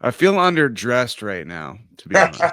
I feel underdressed right now, to be honest.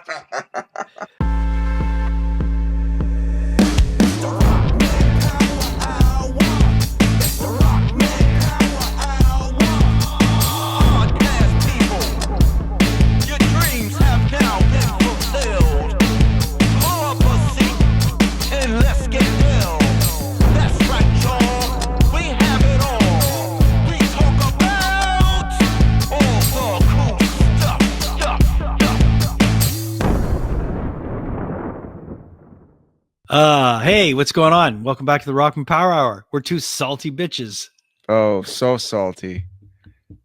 Hey, what's going on? Welcome back to the Rockman Power Hour. We're two salty bitches. Oh, so salty.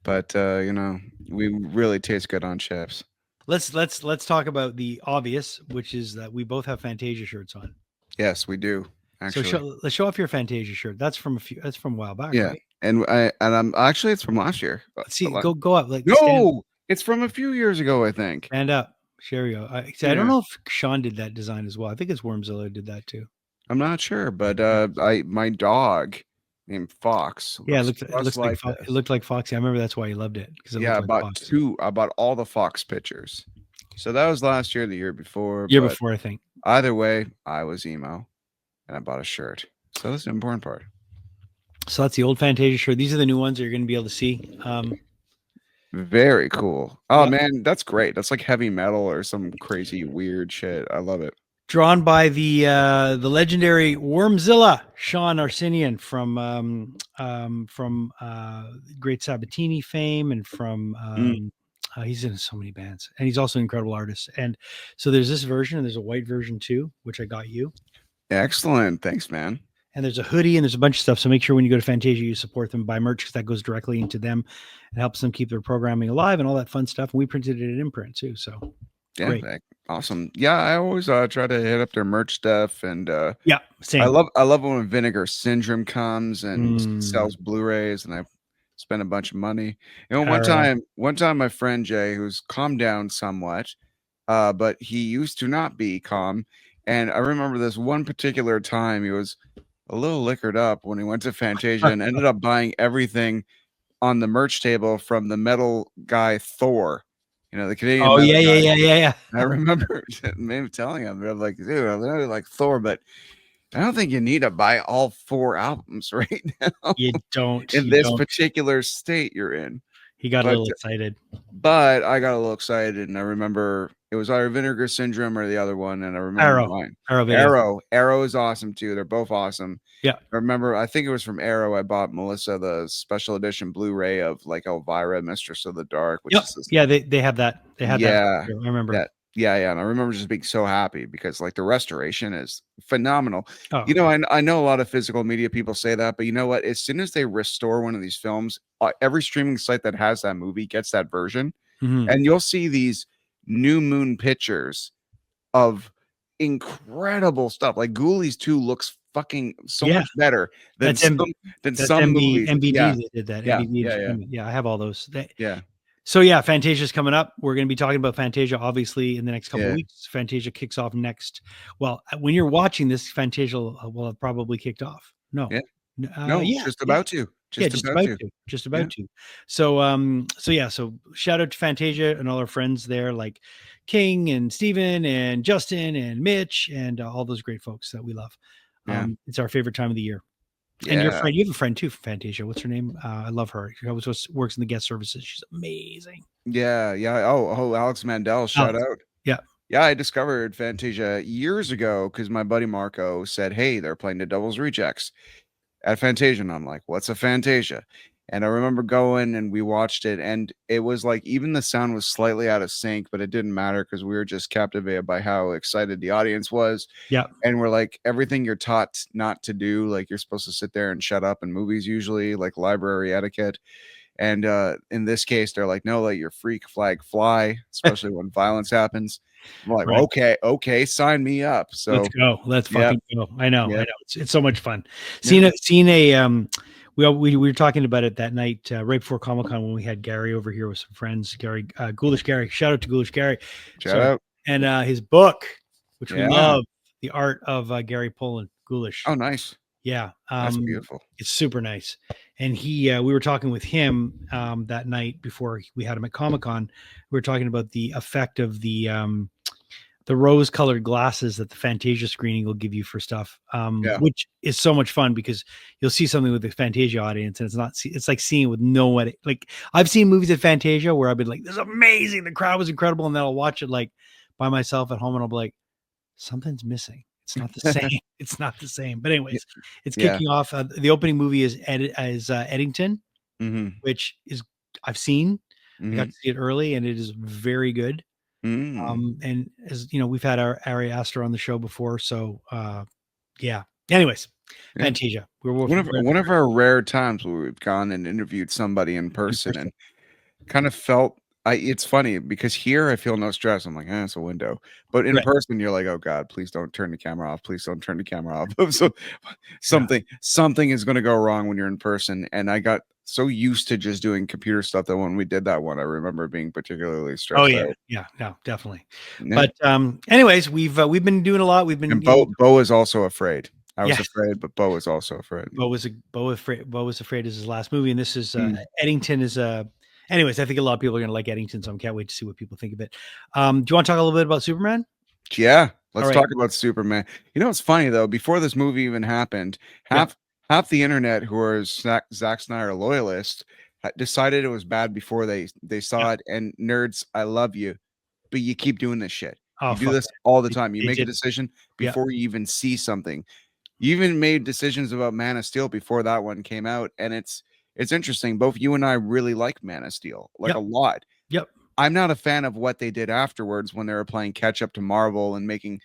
But we really taste good on chips. Let's talk about the obvious, which is that we both have Fantasia shirts on. Yes, we do. Actually, let's show off your Fantasia shirt. That's from a while back, yeah. right? And I'm actually it's from last year. Let's see, go up, like No, it's from a few years ago, I think. Stand up. There we go. I don't know if Sean did that design as well. I think it's Wormzilla did that too. I'm not sure, but my dog named Fox. Yeah, it looked like Foxy. I remember that's why he loved it, because I bought all the Fox pictures. So that was last year, the year before. Before, I think. Either way, I was emo, and I bought a shirt. So that's the important part. So that's the old Fantasia shirt. These are the new ones that you're going to be able to see. Very cool. Oh man, that's great. That's like heavy metal or some crazy weird shit. I love it. Drawn by the legendary Wormzilla, Sean Arsenian from Great Sabatini fame, and from he's in so many bands, and he's also an incredible artist. And so there's this version, and there's a white version too, which I got you. Excellent. Thanks, man. And there's a hoodie and there's a bunch of stuff. So make sure when you go to Fantasia, you support them, buy merch, because that goes directly into them and helps them keep their programming alive and all that fun stuff. And we printed it in imprint too. So yeah, great. Awesome. Yeah, I always try to hit up their merch stuff, and yeah, same. I love when Vinegar Syndrome comes and sells Blu-rays, and I spend a bunch of money. You know, one time my friend Jay, who's calmed down somewhat, but he used to not be calm, and I remember this one particular time he was a little liquored up when he went to Fantasia and ended up buying everything on the merch table from the metal guy Thor. You know, the Canadian. Oh, yeah. I remember maybe telling him, I'm like, dude, I really like Thor, but I don't think you need to buy all 4 albums right now. You don't. In this particular state you're in. He got a little excited. But I got a little excited, and I remember it was either Vinegar Syndrome or the other one, and I remember Arrow is awesome too. They're both awesome. Yeah. I remember, I think it was from Arrow, I bought Melissa the special edition Blu-ray of like Elvira, Mistress of the Dark. Which is this, they have that. They had that. I remember that. Yeah. And I remember just being so happy because like the restoration is phenomenal. Oh. You know, I know a lot of physical media people say that, but you know what? As soon as they restore one of these films, every streaming site that has that movie gets that version. Mm-hmm. And you'll see these new moon pictures of incredible stuff. Like Ghoulies 2 looks fucking so much better than some movies. MBD that did that. Yeah, I have all those. Yeah. So yeah, Fantasia's coming up. We're going to be talking about Fantasia obviously in the next couple of weeks. Fantasia kicks off next. Well, when you're watching this, Fantasia will have probably kicked off. No. Just about to. Just about to. So shout out to Fantasia and all our friends there, like King and Steven and Justin and Mitch and all those great folks that we love. It's our favorite time of the year. And your friend, you have a friend too from Fantasia. What's her name? I love her. She always works in the guest services. She's amazing. Yeah. Oh, Alex Mandel, shout out. Yeah, I discovered Fantasia years ago because my buddy Marco said, hey, they're playing the Devil's Rejects at Fantasia. And I'm like, what's a Fantasia? And I remember going and we watched it, and it was like even the sound was slightly out of sync, but it didn't matter because we were just captivated by how excited the audience was. Yeah. And we're like, everything you're taught not to do, like you're supposed to sit there and shut up in movies usually, like library etiquette. And in this case, they're like, no, let your freak flag fly, especially when violence happens. I'm like, okay, sign me up. So let's go. Let's fucking go. I know. It's so much fun. Seeing a we were talking about it that night right before Comic-Con when we had Gary over here with some friends. Gary, Ghoulish Gary. Shout out to Ghoulish Gary. Shout out. And his book, which we love, The Art of Gary Poland, Ghoulish. Oh, nice. Yeah. That's beautiful. It's super nice. And we were talking with him that night before we had him at Comic-Con. We were talking about the effect of the rose-colored glasses that the Fantasia screening will give you for stuff, Yeah. which is so much fun because you'll see something with the Fantasia audience, and it's like seeing it with no one. Like I've seen movies at Fantasia where I've been like, "This is amazing! The crowd was incredible," and then I'll watch it like by myself at home, and I'll be like, "Something's missing. It's not the same. It's not the same." But Y anyways, it's yeah. kicking off. The opening movie is Eddington, Mhm. which is I've seen. I got Mhm. to see it early, and it is very good. Mm. And as you know, we've had our Ari Aster on the show before, so yeah. Anyways, Yeah. Fantasia. We're One of our rare times where we've gone and interviewed somebody in in person person. and kind of felt it's funny because here I feel no stress. I'm like, it's a window. But in Right. person, you're like, oh God, please don't turn the camera off. Please don't turn the camera off. So Yeah. something is gonna go wrong when you're in person. And I got so used to just doing computer stuff that when we did that one, I remember being particularly Oh stressed yeah. out. Yeah. No, definitely. Yeah. But anyways, we've been doing a lot. We've been, And Bo is also afraid. I was yes. afraid, but Bo is also afraid. Bo was afraid is his last movie, and this is Mm. Eddington is anyways, I think a lot of people are gonna like Eddington, so I can't wait to see what people think of it. Do you want to talk a little bit about Superman? Yeah, All let's right. talk about Superman. You know, it's funny though, before this movie even happened, Yeah. half the internet who are Zack Snyder loyalists decided it was bad before they Yeah. saw it. And nerds, I love you, but you keep doing this shit. Oh You do fuck this that. all the time. You They make a did. decision Yeah. before you even see something. You even made decisions about Man of Steel before that one came out, and it's interesting. Both you and I really like Man of Steel, like a Yep. lot. Yep. I'm not a fan of what they did afterwards when they were playing catch up to Marvel and making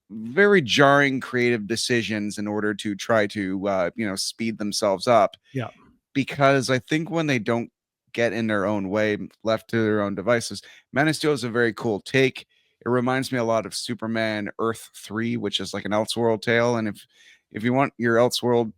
very jarring creative decisions in order to try to speed themselves up, Yeah. because I think when they don't get in their own way, left to their own devices, Man of Steel is a very cool take. It reminds me a lot of Superman Earth 3, which is like an Elseworld tale. And if you want your Elseworld,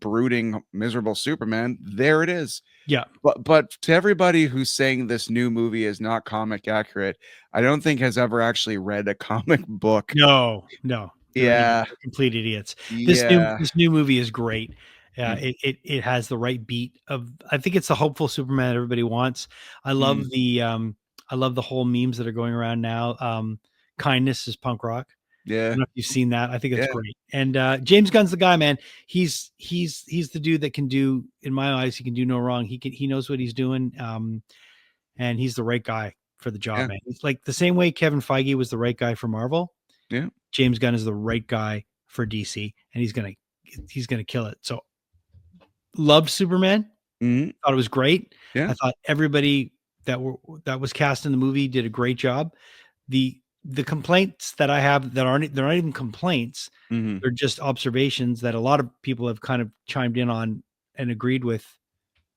brooding, miserable Superman, there it is. Yeah. But to everybody who's saying this new movie is not comic accurate, I don't think has ever actually read a comic book. No, no, they're idiots. Yeah. They're complete idiots. Yeah. This new movie is great. Mm. It has the right beat of. I think it's the hopeful Superman everybody wants. I love Mm. I love the whole memes that are going around now. Kindness is punk rock. I Yeah. don't know if you've seen that. I think it's Yeah. great. And James Gunn's the guy, man. He's the dude that can do, in my eyes, he can do no wrong. He knows what he's doing. And he's the right guy for the job, Yeah. man. It's like the same way Kevin Feige was the right guy for Marvel. Yeah. James Gunn is the right guy for DC, and he's gonna kill it. So loved Superman. Mhm. Thought it was great. Yeah. I thought everybody that was cast in the movie did a great job. The complaints that I have they're not even complaints. Mhm. They're just observations that a lot of people have kind of chimed in on and agreed with,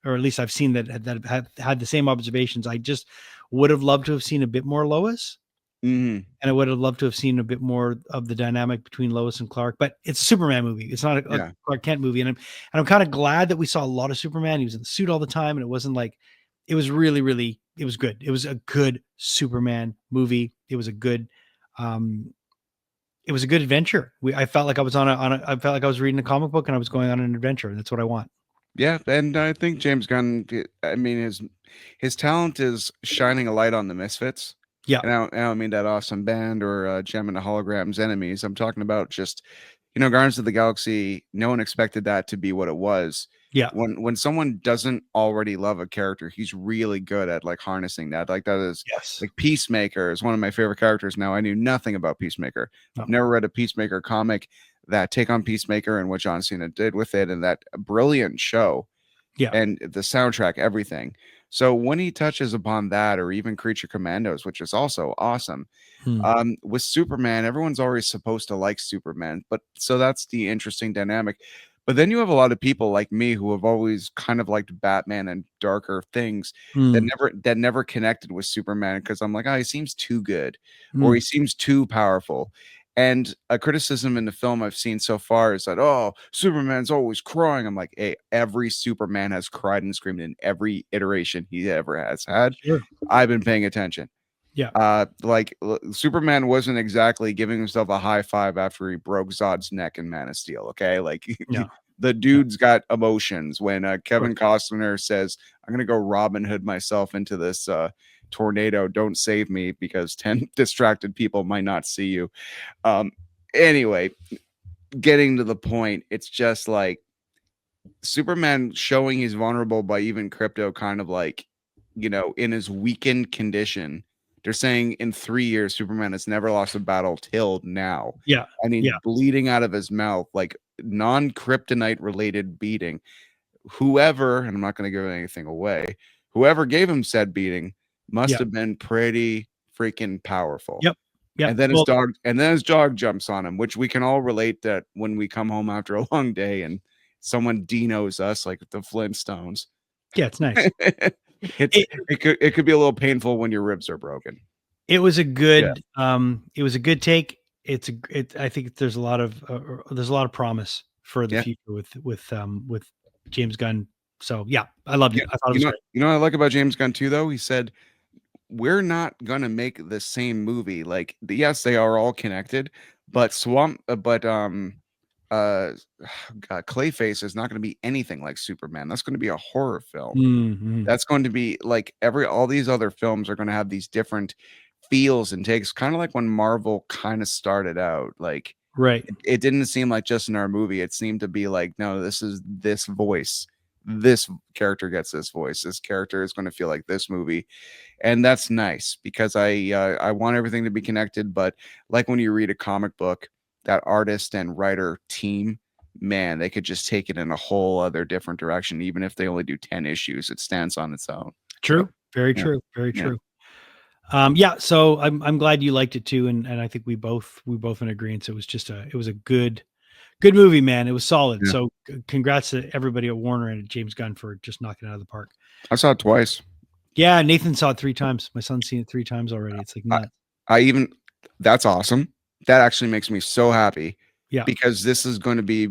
or at least I've seen that have had the same observations. I just would have loved to have seen a bit more Lois. Mhm. And I would have loved to have seen a bit more of the dynamic between Lois and Clark, but it's a Superman movie. It's not a Yeah. Clark Kent movie. And I'm kind of glad that we saw a lot of Superman. He was in the suit all the time, and it wasn't like it was really, really, it was good. It was a good Superman movie. Um, it was a good adventure. I felt like I was I felt like I was reading a comic book and I was going on an adventure. That's what I want. Yeah, and I think James Gunn, I mean, his talent is shining a light on the Misfits. Yeah. And I don't mean that awesome band or Gem and the Holograms Enemies. I'm talking about just, Guardians of the Galaxy. No one expected that to be what it was. Yeah. When someone doesn't already love a character, he's really good at like harnessing that. Like that is Yes. like Peacemaker is one of my favorite characters now. I knew nothing about Peacemaker. No. I've never read a Peacemaker comic. That take on Peacemaker and what John Cena did with it, and that brilliant show Yeah. and the soundtrack, everything. So when he touches upon that, or even Creature Commandos, which is also awesome, Hmm. with Superman, everyone's always supposed to like Superman, but so that's the interesting dynamic. But then you have a lot of people like me who have always kind of liked Batman and darker things Hmm. that never connected with Superman because I'm like, oh, he seems too good or Hmm. he seems too powerful. And a criticism in the film I've seen so far is that, oh, Superman's always crying. I'm like, hey, every Superman has cried and screamed in every iteration he ever has had. Sure. I've been paying attention. Yeah. Like Superman wasn't exactly giving himself a high five after he broke Zod's neck in Man of Steel. Okay, like No. the No. dude's got emotions. When Of Kevin course. Costner says, "I'm gonna go Robin Hood myself into this tornado. Don't save me because 10 distracted people might not see you." Anyway, getting to the point, it's just like Superman showing he's vulnerable by even Crypto kind of like, in his weakened condition. They're saying in 3 years, Superman has never lost a battle till now. Yeah. And he's Yeah. bleeding out of his mouth, like non-kryptonite related beating. Whoever, and I'm not going to give anything away, whoever gave him said beating must Yeah. have been pretty freaking powerful. Yep. Yep. And then Well, his dog jumps on him, which we can all relate that when we come home after a long day and someone dinos us like the Flintstones. yeah, it's nice. It, It, it could be a little painful when your ribs are broken. it was a Yeah. good take. I think there's a lot of promise for the Yeah. future with James Gunn. So yeah, I loved it. I thought it was great. You know what I like about James Gunn too, though? He said, we're not gonna make the same movie. Like, yes, they are all connected, but uh, God, Clayface is not gonna be anything like Superman. That's gonna be a horror film. Mm-hmm. That's going to be like all these other films are going to have these different feels and takes, kind of like when Marvel kind of started out. Like Right. it didn't seem like just in our movie. It seemed to be like, no, this is this voice. This character gets this voice. This character is going to feel like this movie, and that's nice because I want everything to be connected. But like when you read a comic book, that artist and writer team, man, they could just take it in a whole other different direction. Even if they only do 10 issues, it stands on its own. True. So, Very yeah, true. Very yeah, true. Yeah. So I'm glad you liked it too, and I think we both in agreement. So it was a good movie, man. It was solid. yeah. So congrats to everybody at Warner and at James Gunn for just knocking it out of the park. I saw it twice. Yeah, Nathan saw it 3 times. My son's seen it 3 times already. It's like I, nuts. I even That's awesome. That actually makes me so happy Yeah. because this is going to be,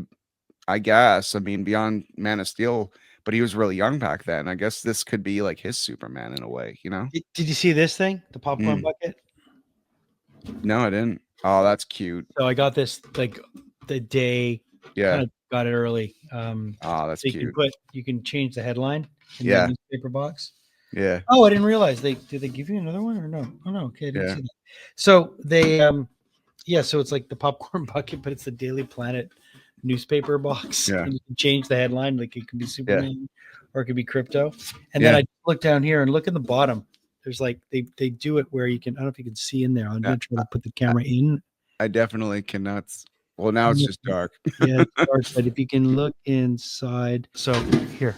I guess, I mean, beyond Man of Steel, but he was really young back then. I guess this could be like his Superman in a way, you know? Did you see this thing? The popcorn Mm. bucket? No, I didn't. Oh, that's cute. So I got this like the day, Yeah. kind of got it early. Oh, that's So cute. you can change the headline in Yeah. the newspaper box. Yeah. Oh, I didn't realize did they give you another one or no? Oh no, okay, I didn't Yeah. see that. So they yeah, so it's like the popcorn bucket, but it's the Daily Planet newspaper box. Yeah. And you can change the headline, like it could be Superman or it could be crypto. And Yeah. then I look down here and look in the bottom. There's like they do it where you can, I don't know if you can see in there. I'm gonna try to put the camera in. I definitely cannot. Well, now it's just dark. Yeah, it's dark, but if you can look inside. So here.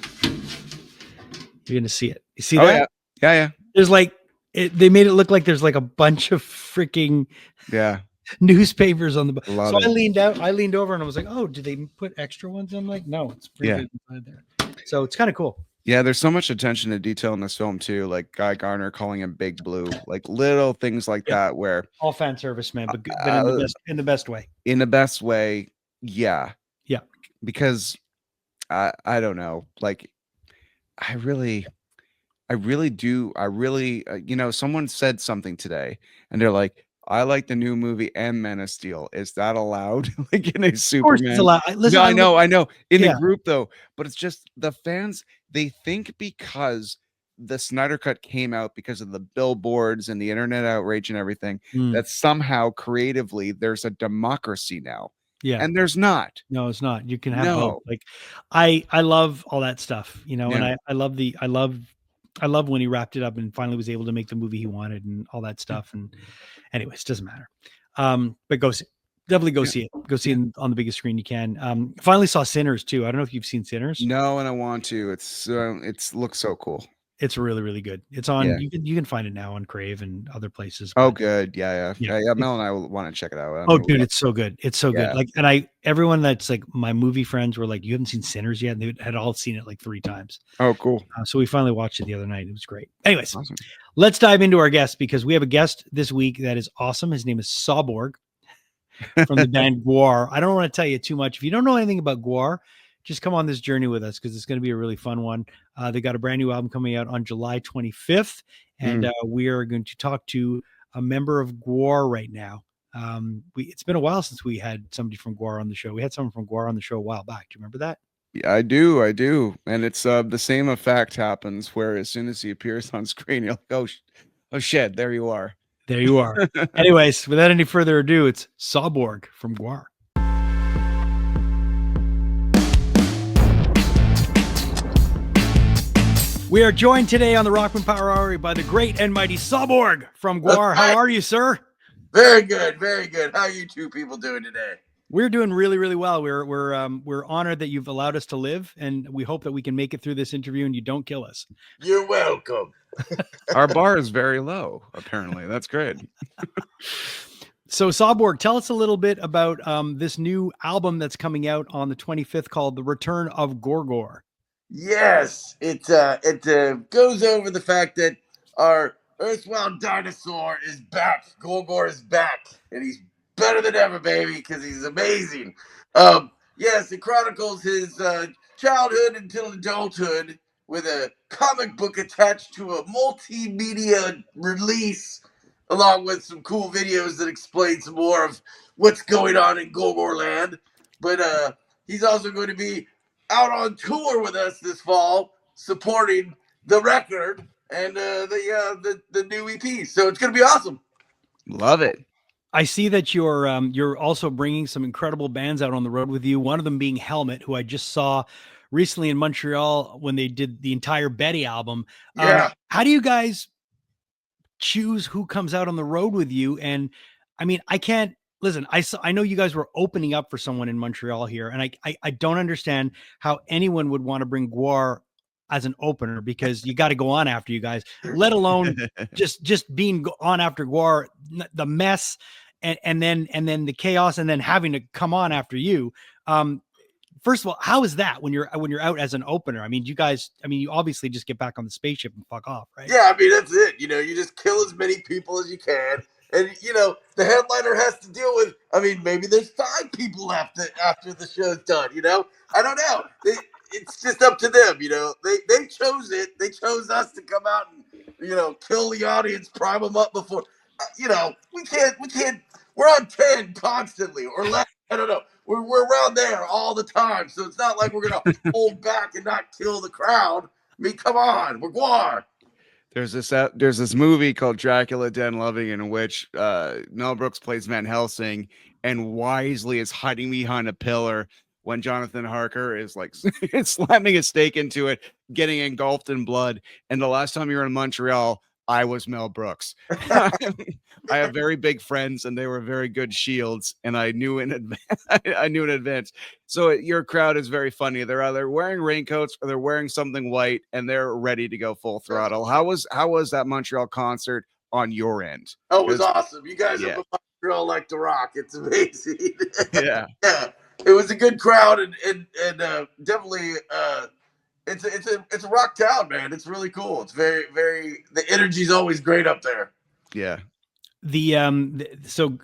You're gonna see it. You see Oh, that? yeah. Yeah. There's like they made it look like there's like a bunch of freaking Yeah. newspapers on the Love so it. I leaned over and I was like, oh, did they put extra ones? I'm like, no, it's printed inside there. So it's kind of cool. Yeah, there's so much attention to detail in this film too, like Guy Garner calling him Big Blue, like little things like that where All fan service, man, but in the best way. in the best way, yeah. Yeah. Because I don't know, like I really do. Someone said something today and they're like, I like the new movie and Men of Steel. Is that allowed? Like in a Of course, it's Superman? allowed. Listen, No, I know. In the Yeah. group though, but it's just the fans, they think because the Snyder Cut came out because of the billboards and the internet outrage and everything, that somehow creatively there's a democracy now. Yeah. And there's not. No, it's not. You can have both. No. Like I love all that stuff, and Yeah. I love when he wrapped it up and finally was able to make the movie he wanted and all that stuff. And anyways, it doesn't matter. But definitely go see it. Go see it on the biggest screen you can. Finally saw Sinners too. I don't know if you've seen Sinners. No, and I want to. It's looks so cool. It's really, really good. It's on you can find it now on Crave and other places. Oh, but- good. Yeah. Mel and I will want to check it out. Oh, dude, it's so good. It's so Yeah. good. Like, everyone that's like my movie friends were like, you haven't seen Sinners yet? And they had all seen it like 3 times. Oh, cool. So we finally watched it the other night. It was great. Anyways, Awesome. let's dive into our guest because we have a guest this week that is awesome. His name is Sawborg from the band GWAR. I don't want to tell you too much. If you don't know anything about GWAR, just come on this journey with us because it's going to be a really fun one. They got a brand new album coming out on July 25th, and we are going to talk to a member of GWAR right now. It's been a while since we had somebody from GWAR on the show. We had someone from GWAR on the show a while back. Do you remember that? Yeah, I do. And it's the same effect happens where as soon as he appears on screen, you're like, oh shit, there you are. There you are. Anyways, without any further ado, it's Sawborg from GWAR. We are joined today on the Rockman Power Hour by the great and mighty Sawborg from GWAR. How are you, sir? Very good, very good. How are you two people doing today? We're doing really, really well. We're honored that you've allowed us to live, and we hope that we can make it through this interview and you don't kill us. You're welcome. Our bar is very low, apparently. That's great. So, Sawborg, tell us a little bit about this new album that's coming out on the 25th called The Return of Gor-Gor. Yes, it goes over the fact that our erstwhile dinosaur is back. Gor-Gor is back, and he's better than ever, baby, because he's amazing. Yes, it chronicles his childhood until adulthood with a comic book attached to a multimedia release, along with some cool videos that explain some more of what's going on in Gor-Gor land. But he's also going to be out on tour with us this fall, supporting the record and the new EP. So it's going to be awesome. Love it. I see that you're also bringing some incredible bands out on the road with you. One of them being Helmet, who I just saw recently in Montreal when they did the entire Betty album. Yeah. How do you guys choose who comes out on the road with you? And I mean, I can't listen. I know you guys were opening up for someone in Montreal here, and I don't understand how anyone would want to bring GWAR as an opener, because you got to go on after you guys, let alone just being on after GWAR, the mess and then the chaos, and then having to come on after you. First of all, how is that when you're out as an opener? I mean, you obviously just get back on the spaceship and fuck off, right? Yeah, I mean, that's it. You know, you just kill as many people as you can. And, you know, the headliner has to deal with, I mean, maybe there's 5 people left after the show's done, you know? I don't know. It's just up to them, you know? They chose it. They chose us to come out and, you know, kill the audience, prime them up before. You know, we can't, we're on 10 constantly or less. I don't know. We're around there all the time. So it's not like we're going to hold back and not kill the crowd. I mean, come on. We're GWAR. There's this movie called Dracula Den Loving, in which Mel Brooks plays Van Helsing and wisely is hiding behind a pillar when Jonathan Harker is like slamming a stake into it, getting engulfed in blood. And the last time you were in Montreal, I was Mel Brooks. I have very big friends, and they were very good shields, and I knew in advance. So your crowd is very funny. They're either wearing raincoats or they're wearing something white, and they're ready to go full throttle. How was that Montreal concert on your end? Oh, it was awesome. You guys are Montreal like the Rock. It's amazing. Yeah. It was a good crowd, and definitely it's a rock town, man. It's really cool. It's very, very, the energy's always great up there. Yeah. So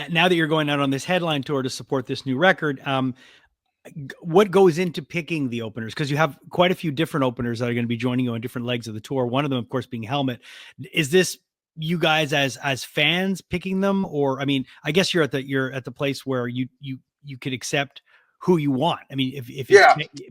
now that you're going out on this headline tour to support this new record, what goes into picking the openers? Because you have quite a few different openers that are going to be joining you on different legs of the tour. One of them, of course, being Helmet. Is this you guys as fans picking them, or I mean, I guess you're at the place where you could accept who you want. I mean, if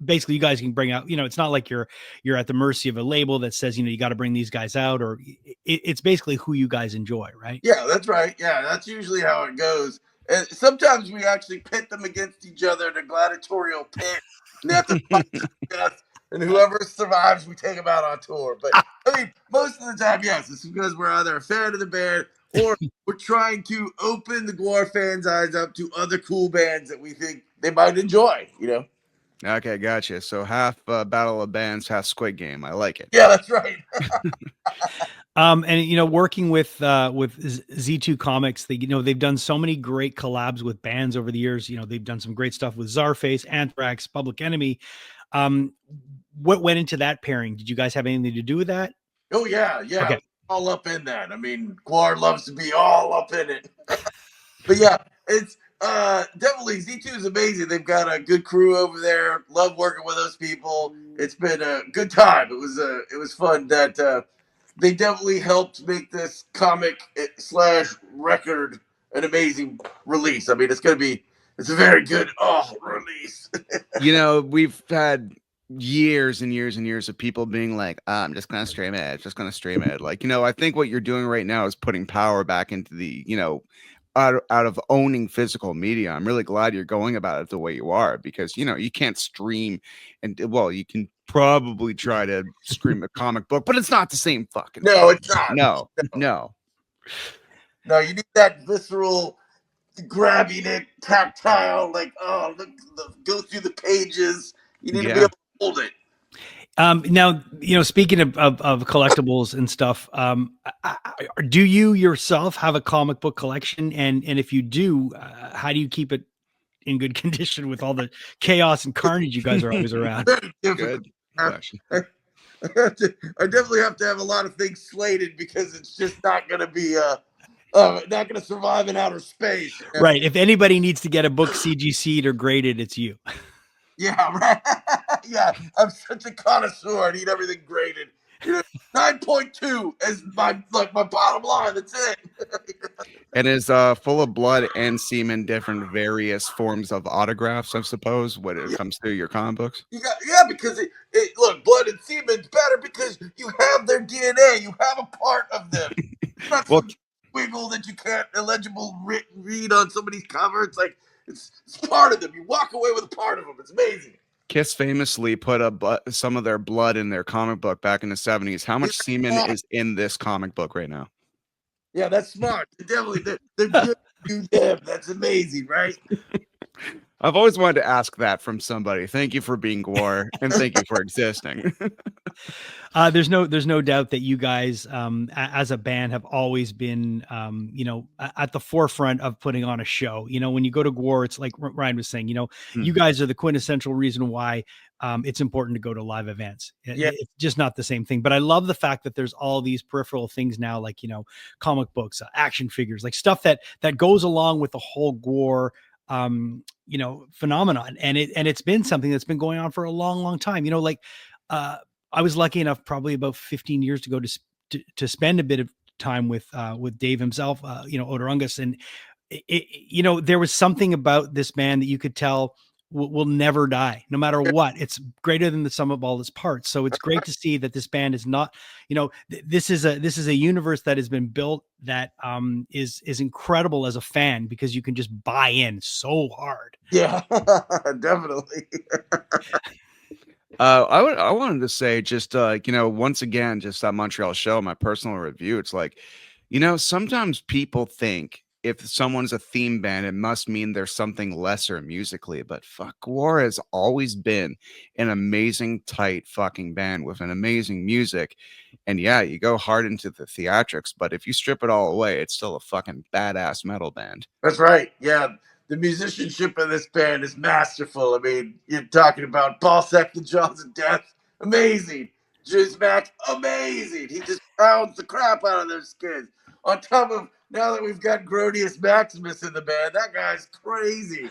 basically you guys can bring out, you know, it's not like you're at the mercy of a label that says, you know, you got to bring these guys out, or it's basically who you guys enjoy, right? Yeah, that's right. Yeah, that's usually how it goes. And sometimes we actually pit them against each other in a gladiatorial pit, and they have to fight to death, and whoever survives, we take them out on tour. But I mean, most of the time, yes, it's because we're either a fan of the band or we're trying to open the GWAR fans' eyes up to other cool bands that we think they might enjoy, you know? Okay, gotcha. So half Battle of Bands, half Squid Game. I like it. Yeah, that's right. And you know, working with Z2 Comics, they've done so many great collabs with bands over the years. You know, they've done some great stuff with Czarface, Anthrax, Public Enemy. What went into that pairing? Did you guys have anything to do with that? Oh yeah. Okay. All up in that. I mean, GWAR loves to be all up in it. But yeah, it's definitely Z2 is amazing. They've got a good crew over there. Love working with those people. It's been a good time. It was fun that they definitely helped make this comic / record an amazing release. I mean, it's a very good release. We've had years and years and years of people being like, I'm just gonna stream it, just gonna stream it. Like, I think what you're doing right now is putting power back into the, out of owning physical media. I'm really glad you're going about it the way you are, because you can't stream, and well, you can probably try to stream a comic book, but it's not the same fucking No, it's not. No. You need that visceral, grabbing it, tactile, like, look, go through the pages. You need to be able to hold it. Now, speaking of collectibles and stuff, do you yourself have a comic book collection? And if you do, how do you keep it in good condition with all the chaos and carnage you guys are always around? Good question. I definitely have to have a lot of things slated, because it's just not going to be not going to survive in outer space. Right. If anybody needs to get a book CGC'd or graded, it's you. Yeah, right. Yeah, I'm such a connoisseur. I need everything graded. 9.2 is my bottom line. That's it. And is full of blood and semen, different various forms of autographs, I suppose, when it comes to your comic books. Because it look, blood and semen's better because you have their DNA. You have a part of them. It's not some wiggle that you can't illegible read on somebody's cover. It's like it's part of them. You walk away with a part of them. It's amazing. Kiss famously put some of their blood in their comic book back in the 70s. How much semen is in this comic book right now? Yeah, that's smart. They're good to them. That's amazing, right? I've always wanted to ask that from somebody. Thank you for being GWAR, and thank you for existing. There's no doubt that you guys, as a band, have always been, at the forefront of putting on a show. When you go to GWAR, it's like Ryan was saying. You guys are the quintessential reason why it's important to go to live events. It's just not the same thing. But I love the fact that there's all these peripheral things now, like comic books, action figures, like stuff that goes along with the whole GWAR phenomenon. And it's been something that's been going on for a long time. I was lucky enough probably about 15 years ago to spend a bit of time with Dave himself, Odorungus. And there was something about this band that you could tell will never die, no matter what. It's greater than the sum of all its parts. So it's great to see that this band is not, this is a universe that has been built that is incredible as a fan, because you can just buy in so hard. Yeah, definitely. I wanted to say just once again, just that Montreal show, my personal review. It's like, sometimes people think if someone's a theme band, it must mean there's something lesser musically. But fuck, GWAR has always been an amazing, tight fucking band with an amazing music. And yeah, you go hard into the theatrics, but if you strip it all away, it's still a fucking badass metal band. That's right. Yeah. The musicianship of this band is masterful. I mean, you're talking about Paul Sec, the Jaws of Death, amazing. Jizz Mac, amazing. He just pounds the crap out of those kids. On top of, now that we've got Grodius Maximus in the band, that guy's crazy.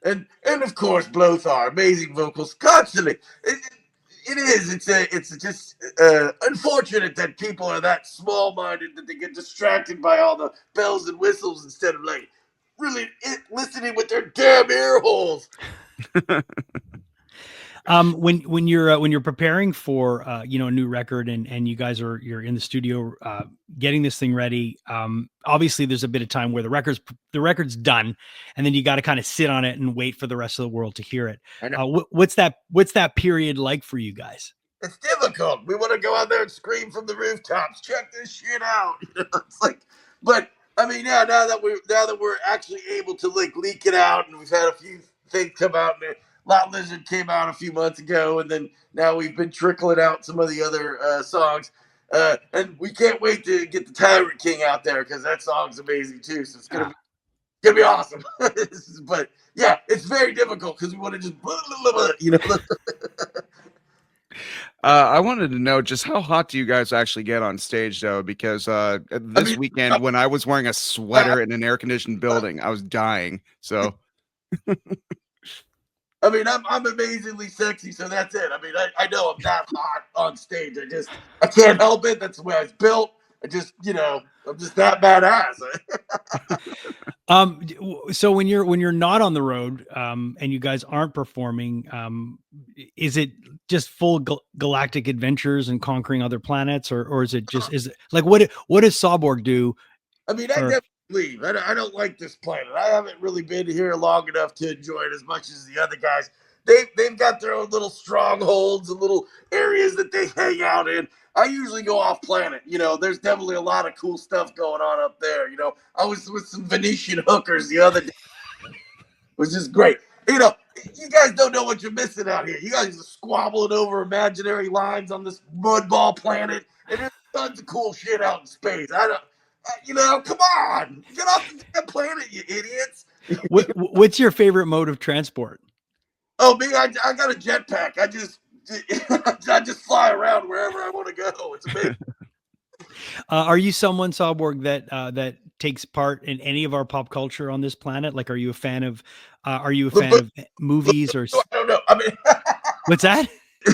And of course, Blothar, amazing vocals constantly. It is. It's just unfortunate that people are that small-minded that they get distracted by all the bells and whistles instead of really listening with their damn ear holes. When you're preparing for a new record and you guys you're in the studio getting this thing ready, obviously there's a bit of time where the record's done, and then you got to kind of sit on it and wait for the rest of the world to hear it. What's that period like for you guys? It's difficult. We want to go out there and scream from the rooftops, check this shit out. It's like, but I mean, yeah, now that we're actually able to leak it out, and we've had a few things come out, and Lot Lizard came out a few months ago, and then now we've been trickling out some of the other songs, and we can't wait to get the Tyrant King out there, because that song's amazing too. So it's gonna be awesome. But yeah, it's very difficult because we want to just I wanted to know just how hot do you guys actually get on stage, though? Because this weekend, when I was wearing a sweater in an air-conditioned building, I was dying. So, I mean, I'm amazingly sexy, so that's it. I mean, I know I'm not hot on stage. I can't help it. That's the way I was built. I'm just that badass. So when you're not on the road, and you guys aren't performing, is it just full galactic adventures and conquering other planets, or is it just, is it like, what does Sawborg do? I mean, I never leave. I don't like this planet. I haven't really been here long enough to enjoy it as much as the other guys. They've got their own little strongholds and little areas that they hang out in. I usually go off planet. There's definitely a lot of cool stuff going on up there. I was with some Venetian hookers the other day, which is great. You guys don't know what you're missing out here. You guys are squabbling over imaginary lines on this mudball planet, and there's tons of cool shit out in space. Come on, get off the damn planet, you idiots. What's your favorite mode of transport? Oh, me, I got a jetpack. I just fly around wherever I want to go. It's amazing. Are you someone, Sawborg, that takes part in any of our pop culture on this planet? Like, are you a fan of movies or? I don't know. I mean, what's that?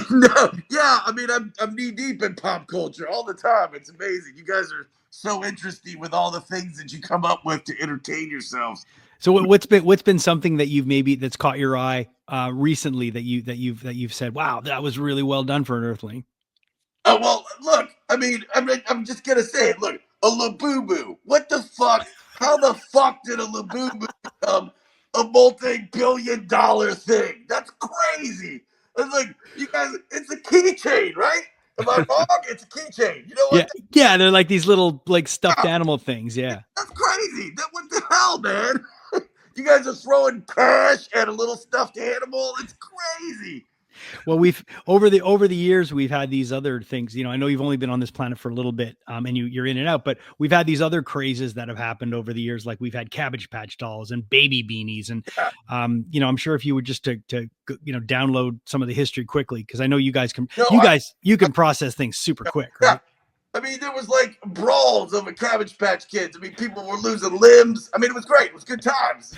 No, yeah. I mean, I'm knee deep in pop culture all the time. It's amazing. You guys are so interesting with all the things that you come up with to entertain yourselves. So what's been something that that's caught your eye recently that you've said, wow, that was really well done for an Earthling? Oh, well, look, I'm just gonna say it. Look, a Labubu. What the fuck? How the fuck did a Labubu become a multi-billion-dollar thing? That's crazy. It's like, you guys, it's a keychain, right? Am I wrong? It's a keychain. You know what? Yeah, they're like these little stuffed animal things. Yeah, that's crazy. What the hell, man? You guys are throwing cash at a little stuffed animal. It's crazy. Well, we've over the years we've had these other things. I know you've only been on this planet for a little bit, and you're in and out, but we've had these other crazes that have happened over the years. Like we've had Cabbage Patch dolls and baby beanies, and I'm sure if you would just to download some of the history quickly, because I know you guys can you can process things super quick, right? I mean, there was like brawls over Cabbage Patch Kids. I mean, people were losing limbs. I mean, it was great. It was good times.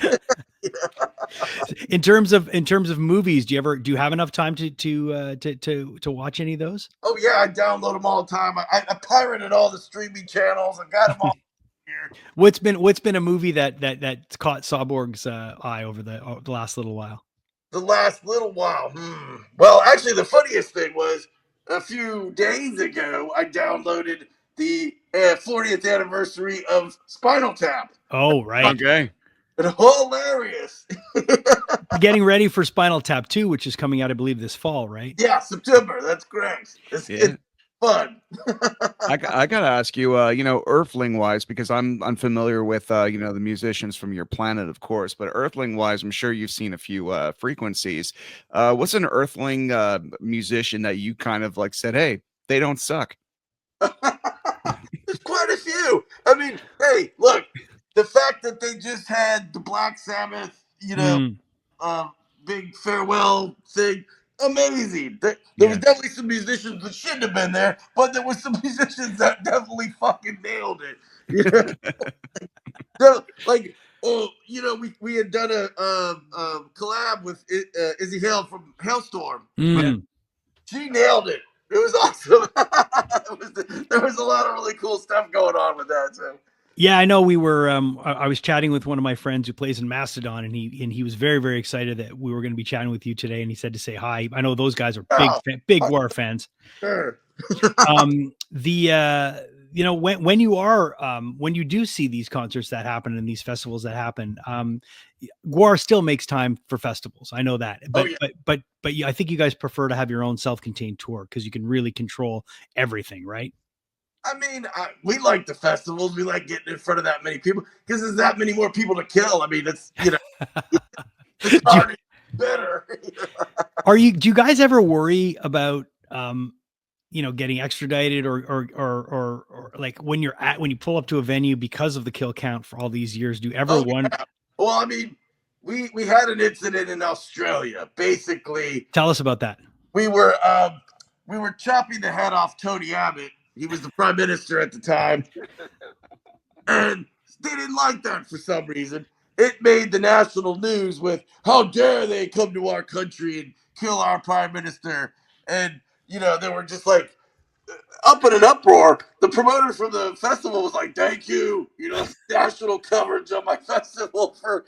In terms of movies, do you have enough time to watch any of those? Oh yeah, I download them all the time. I pirated all the streaming channels. I got them all here. What's been a movie that caught Sawborg's eye over the last little while? The last little while. Well, actually, the funniest thing was, a few days ago, I downloaded the 40th anniversary of Spinal Tap. Oh, right. Okay. It's hilarious. Getting ready for Spinal Tap 2, which is coming out, I believe, this fall, right? Yeah, September. That's correct. It's fun. I gotta ask you, Earthling wise, because I'm unfamiliar with the musicians from your planet, of course, but Earthling wise, I'm sure you've seen a few frequencies. What's an Earthling musician that you kind of like said, hey, they don't suck? There's quite a few. I mean, hey, look, the fact that they just had the Black Sabbath, big farewell thing. Amazing. There was definitely some musicians that shouldn't have been there, but there were some musicians that definitely fucking nailed it. We had done a collab with Izzy Hale from Hailstorm. She nailed it. It was awesome. There was a lot of really cool stuff going on with that. So. Yeah, I know we were. I was chatting with one of my friends who plays in Mastodon, and he was very, very excited that we were going to be chatting with you today. And he said to say hi. I know those guys are big GWAR fans. Sure. When you do see these concerts that happen and these festivals that happen, GWAR still makes time for festivals. I know that, but I think you guys prefer to have your own self-contained tour because you can really control everything, right? I mean, we like the festivals. We like getting in front of that many people because there's that many more people to kill. I mean, it's it's harder, better. Do you guys ever worry about getting extradited or like when you pull up to a venue because of the kill count for all these years? Do you ever wonder? Yeah. Well, I mean, we had an incident in Australia. Basically, tell us about that. We were chopping the head off Tony Abbott. He was the prime minister at the time. And they didn't like that for some reason. it made the national news with how dare they come to our country and kill our prime minister. And, they were just like up in an uproar. The promoter from the festival was like, thank you, national coverage on my festival for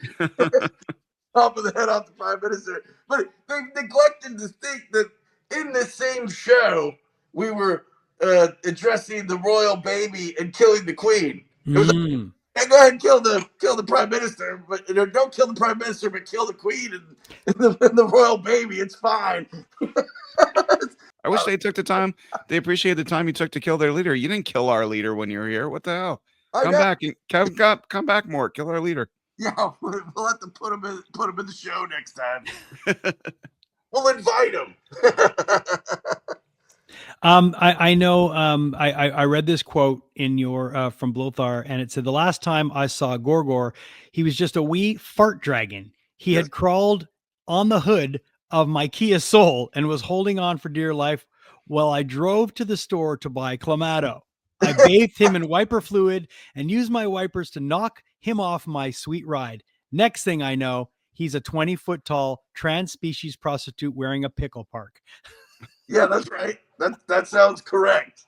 top of the head off the prime minister. But they neglected to think that in the same show, we were addressing the royal baby and killing the queen. It was like, hey, go ahead and kill the prime minister, but don't kill the prime minister, but kill the queen and the royal baby. It's fine. I wish they took the time. They appreciate the time you took to kill their leader. You didn't kill our leader when you were here. What the hell? Come back more. Kill our leader. Yeah, we'll have to put him in the show next time. We'll invite him. I know. I read this quote in your from Blothar, and it said, "The last time I saw Gor-Gor, he was just a wee fart dragon. He had crawled on the hood of my Kia Soul and was holding on for dear life while I drove to the store to buy Clamato. I bathed him in wiper fluid and used my wipers to knock him off my sweet ride. Next thing I know, he's a 20-foot tall trans species prostitute wearing a pickle park." Yeah, that's right. That sounds correct.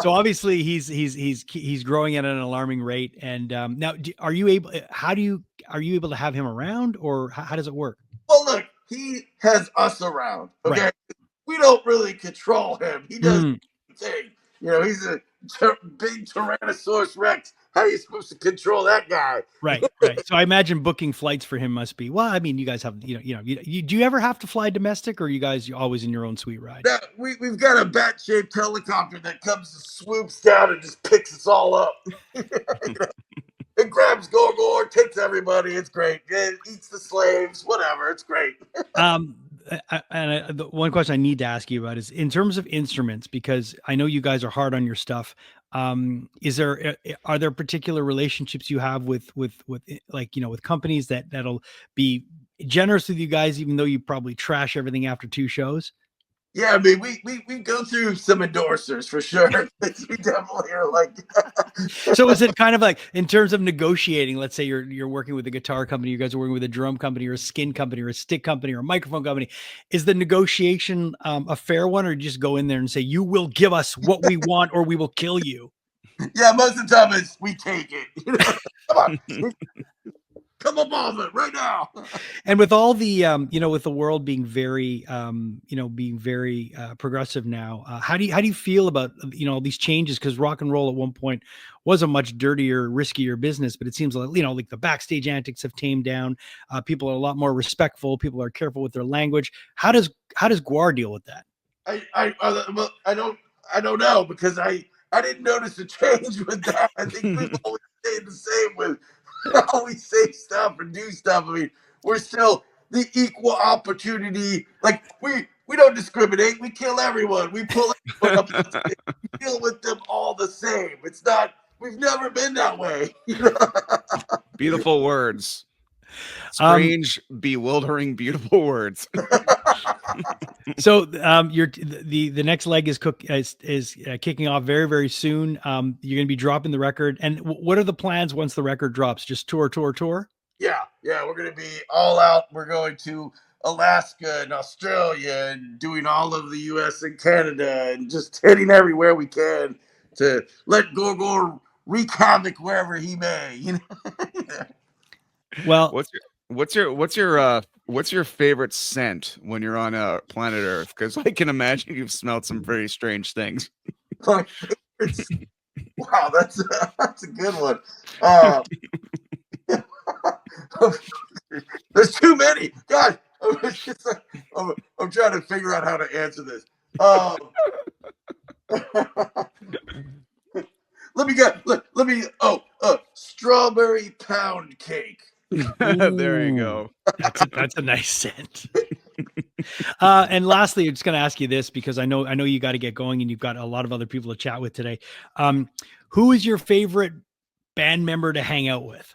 So obviously he's growing at an alarming rate. And now, are you able to have him around, or how does it work? Well, look, he has us around. Okay, right. We don't really control him. He does the thing. He's a big Tyrannosaurus Rex. How are you supposed to control that guy? Right. So I imagine booking flights for him must be, well, I mean, you guys have, do you ever have to fly domestic, or are you guys always in your own sweet ride? Yeah, we've got a bat-shaped helicopter that comes and swoops down and just picks us all up. It grabs Gor-Gor, takes everybody. It's great. It eats the slaves, whatever. It's great. The one question I need to ask you about is in terms of instruments, because I know you guys are hard on your stuff. Are there particular relationships you have with companies that'll be generous with you guys, even though you probably trash everything after 2 shows? Yeah, I mean, we go through some endorsers for sure. We definitely are like. So is it kind of like in terms of negotiating? Let's say you're working with a guitar company, you guys are working with a drum company, or a skin company, or a stick company, or a microphone company. Is the negotiation a fair one, or you just go in there and say, "You will give us what we want, or we will kill you"? Yeah, most of the time it's we take it. Come on. Come above it right now. And with all the, with the world being very, progressive now, how do you feel about, these changes? Because rock and roll at one point was a much dirtier, riskier business, but it seems like, like the backstage antics have tamed down. People are a lot more respectful. People are careful with their language. How does GWAR deal with that? I don't know, because I didn't notice a change with that. I think we've always stayed the same with how we say stuff and do stuff. I mean, we're still the equal opportunity. Like we don't discriminate. We kill everyone. We pull everyone up. We deal with them all the same. It's not. We've never been that way. Beautiful words. Strange, bewildering, beautiful words. So the next leg is kicking off very, very soon. You're going to be dropping the record. And what are the plans once the record drops? Just tour? Yeah. We're going to be all out. We're going to Alaska and Australia and doing all of the US and Canada and just hitting everywhere we can to let Gor-Gor wreak havoc wherever he may. Well, what's your favorite scent when you're on planet Earth? Because I can imagine you've smelled some very strange things. Wow, that's a good one. There's too many. God, I'm trying to figure out how to answer this. Let me. Strawberry pound cake. There you go. That's a nice scent. And lastly, I'm just going to ask you this, because I know you got to get going and you've got a lot of other people to chat with today. Who is your favorite band member to hang out with?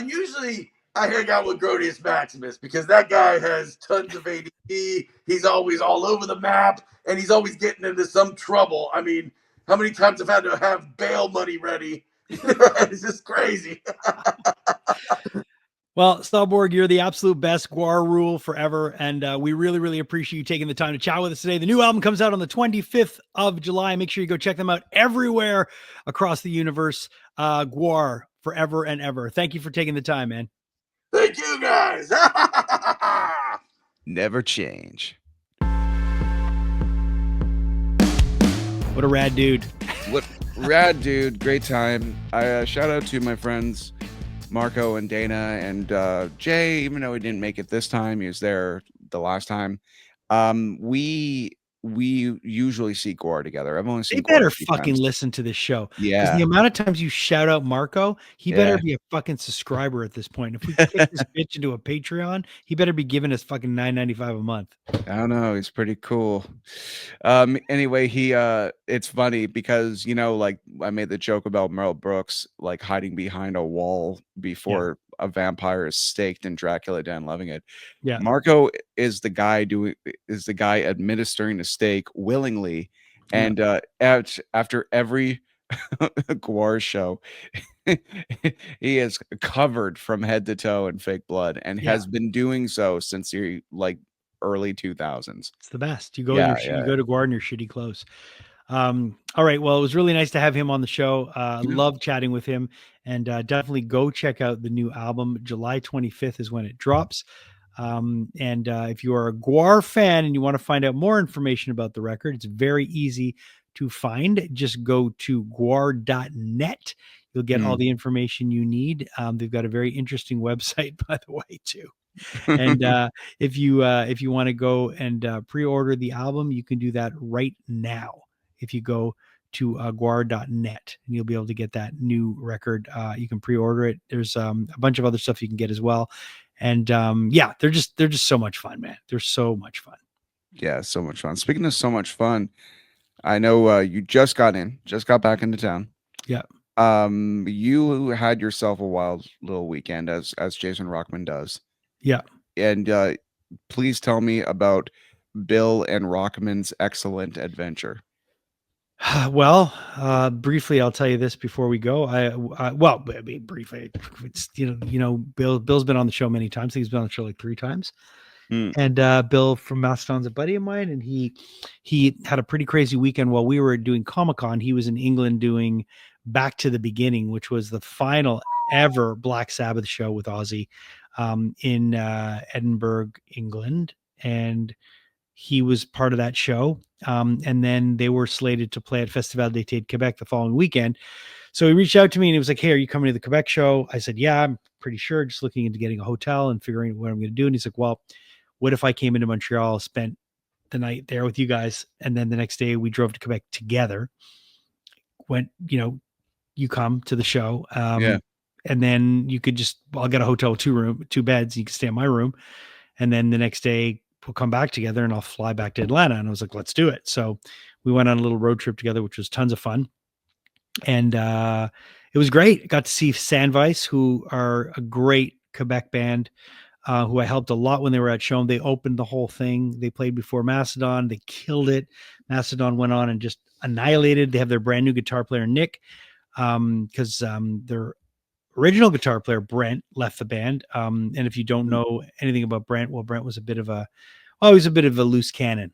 Usually I hang out with Grodius Maximus, because that guy has tons of ADD. He's always all over the map, and he's always getting into some trouble. I mean, how many times I've had to have bail money ready It's just crazy. Well, Sawborg, you're the absolute best. GWAR rule forever. And we really, really appreciate you taking the time to chat with us today. The new album comes out on the 25th of July. Make sure you go check them out everywhere across the universe. GWAR forever and ever. Thank you for taking the time, man. Thank you, guys. Never change. What a rad dude. What rad dude. Great time. I shout out to my friends Marco and Dana and Jay, even though he didn't make it this time, he was there the last time. We usually see GWAR together. I've only seen They GWAR better a few fucking times. listen to this show. Because Yeah. the amount of times you shout out Marco, he Yeah. better be a fucking subscriber at this point. If we kick this bitch into a Patreon, he better be giving us fucking $9.95 a month. I don't know. He's pretty cool. Anyway, it's funny because, you know, like I made the joke about Mel Brooks, like hiding behind a wall before a vampire is staked in Dracula Dead and loving it. Yeah. Marco is the guy administering the stake willingly. And after every GWAR show, he is covered from head to toe in fake blood and has been doing so since the early 2000s. It's the best. You go you go to GWAR in your shitty clothes. All right. Well, it was really nice to have him on the show. Love chatting with him, and definitely go check out the new album. July 25th is when it drops. And if you are a GWAR fan and you want to find out more information about the record, it's very easy to find. Just go to gwar.net. You'll get all the information you need. They've got a very interesting website, by the way, too. And if you want to go and pre-order the album, you can do that right now. If you go to gwar.net, and you'll be able to get that new record. You can pre-order it. There's a bunch of other stuff you can get as well. And they're just so much fun, man. They're so much fun. Yeah, so much fun. Speaking of so much fun, I know you just got back into town. Yeah. You had yourself a wild little weekend, as Jason Rockman does. Yeah. And please tell me about Bill and Rockman's excellent adventure. Well, briefly, I'll tell you this before we go. Briefly, it's, Bill's been on the show many times. I think he's been on the show like 3 times. And Bill from Mastodon's a buddy of mine, and he had a pretty crazy weekend while we were doing Comic-Con. He was in England doing Back to the Beginning, which was the final ever Black Sabbath show with Ozzy in Edinburgh, England. And he was part of that show. And then they were slated to play at Festival d'été de Quebec the following weekend. So he reached out to me and he was like, "Hey, are you coming to the Quebec show?" I said, "Yeah, I'm pretty sure. Just looking into getting a hotel and figuring out what I'm going to do." And he's like, "Well, what if I came into Montreal, spent the night there with you guys, and then the next day we drove to Quebec together? Went, you come to the show. And then you could I'll get a hotel, 2 beds. You can stay in my room. And then the next day we'll come back together and I'll fly back to Atlanta." And I was like, "Let's do it." So we went on a little road trip together, which was tons of fun. And it was great. Got to see Sandvice, who are a great Quebec band, who I helped a lot when they were at Show'em. They opened the whole thing. They played before Mastodon. They killed it. Mastodon went on and just annihilated. They have their brand new guitar player, Nick, because their original guitar player, Brent, left the band. And if you don't know anything about Brent, well, Brent was a bit of a loose cannon,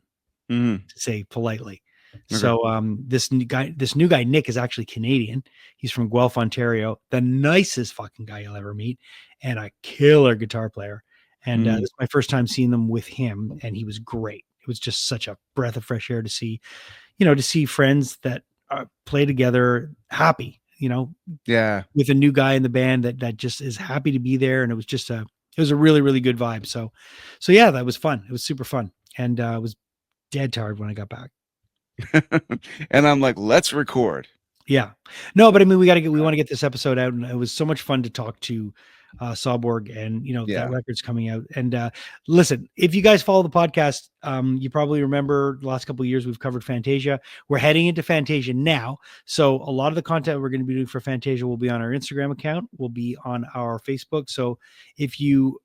to say politely. Okay. So this new guy, Nick, is actually Canadian. He's from Guelph, Ontario. The nicest fucking guy you'll ever meet, and a killer guitar player. And this is my first time seeing them with him, and he was great. It was just such a breath of fresh air to see, friends that play together happy, with a new guy in the band that just is happy to be there. And it was a really, really good vibe. So yeah, that was fun. It was super fun. And I was dead tired when I got back. And I'm like, let's record. Yeah. No, but I mean, we want to get this episode out, and it was so much fun to talk to Sawborg, and that record's coming out. And listen, if you guys follow the podcast, you probably remember the last couple of years we've covered Fantasia. We're heading into Fantasia now, so a lot of the content we're going to be doing for Fantasia will be on our Instagram account, will be on our Facebook. So if you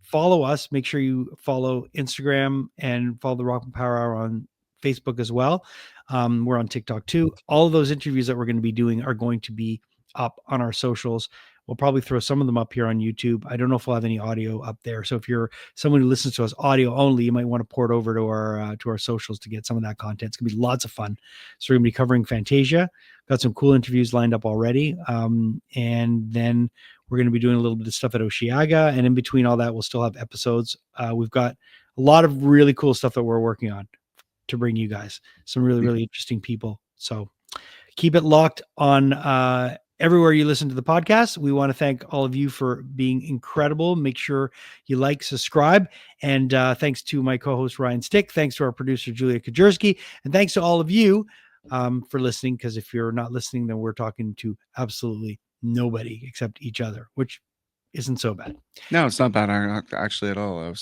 follow us, make sure you follow Instagram and follow the Rockman Power Hour on Facebook as well. We're on TikTok too. All of those interviews that we're going to be doing are going to be up on our socials. We'll probably throw some of them up here on YouTube. I don't know if we'll have any audio up there. So if you're someone who listens to us audio only, you might want to port over to our socials to get some of that content. It's gonna be lots of fun. So we're gonna be covering Fantasia. Got some cool interviews lined up already. And then we're going to be doing a little bit of stuff at Oshiaga. And in between all that, we'll still have episodes. We've got a lot of really cool stuff that we're working on to bring you guys. Some really, really interesting people. So keep it locked on everywhere you listen to the podcast. We want to thank all of you for being incredible. Make sure you like, subscribe. And thanks to my co-host, Ryan Stick. Thanks to our producer, Julia Kajerski. And thanks to all of you for listening, because if you're not listening, then we're talking to absolutely nobody except each other, which isn't so bad. No, it's not bad actually at all.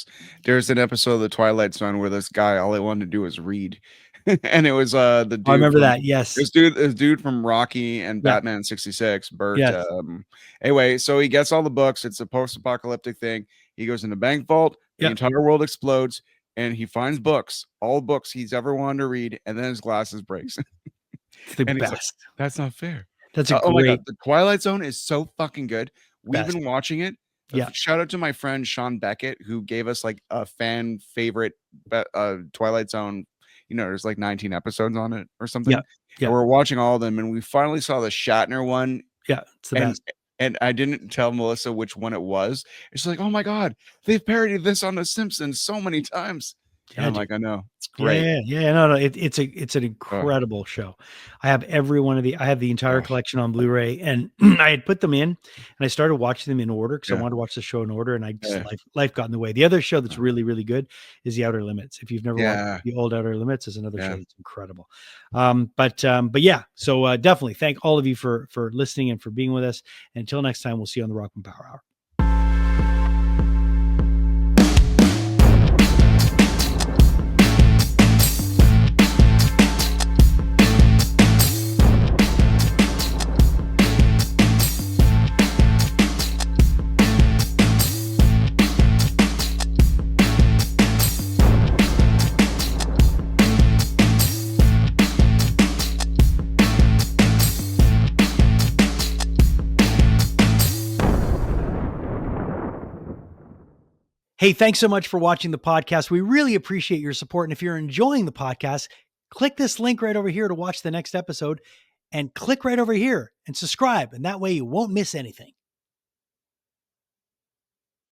There's an episode of The Twilight Zone where this guy, all he wanted to do was read. And it was the dude. I remember that. Yes. This dude from Rocky and Batman 66, Bert. Yes. Anyway, so he gets all the books. It's a post-apocalyptic thing. He goes in the bank vault, the entire world explodes, and he finds books, all books he's ever wanted to read, and then his glasses breaks. It's the and best. Like, that's not fair. That's a Oh my great. God, The Twilight Zone is so fucking good. We've Best. been watching it. Yeah. Shout out to my friend Sean Beckett, who gave us like a fan favorite Twilight Zone. You know, there's like 19 episodes on it or something. Yeah. And we're watching all of them, and we finally saw the Shatner one. Yeah, it's the best. And I didn't tell Melissa which one it was. It's like, oh my God, they've parodied this on The Simpsons so many times. And I'm like, I know, it's great. No, it's an incredible show. I have I have the entire collection on Blu-ray, and I had put them in, and I started watching them in order because I wanted to watch the show in order, and I just life got in the way. The other show that's really, really good is The Outer Limits. If you've never watched the old Outer Limits, is another show that's incredible. But yeah, so definitely thank all of you for listening and for being with us. And until next time, we'll see you on the Rockman Power Hour. Hey, thanks so much for watching the podcast. We really appreciate your support. And if you're enjoying the podcast, click this link right over here to watch the next episode, and click right over here and subscribe. And that way you won't miss anything.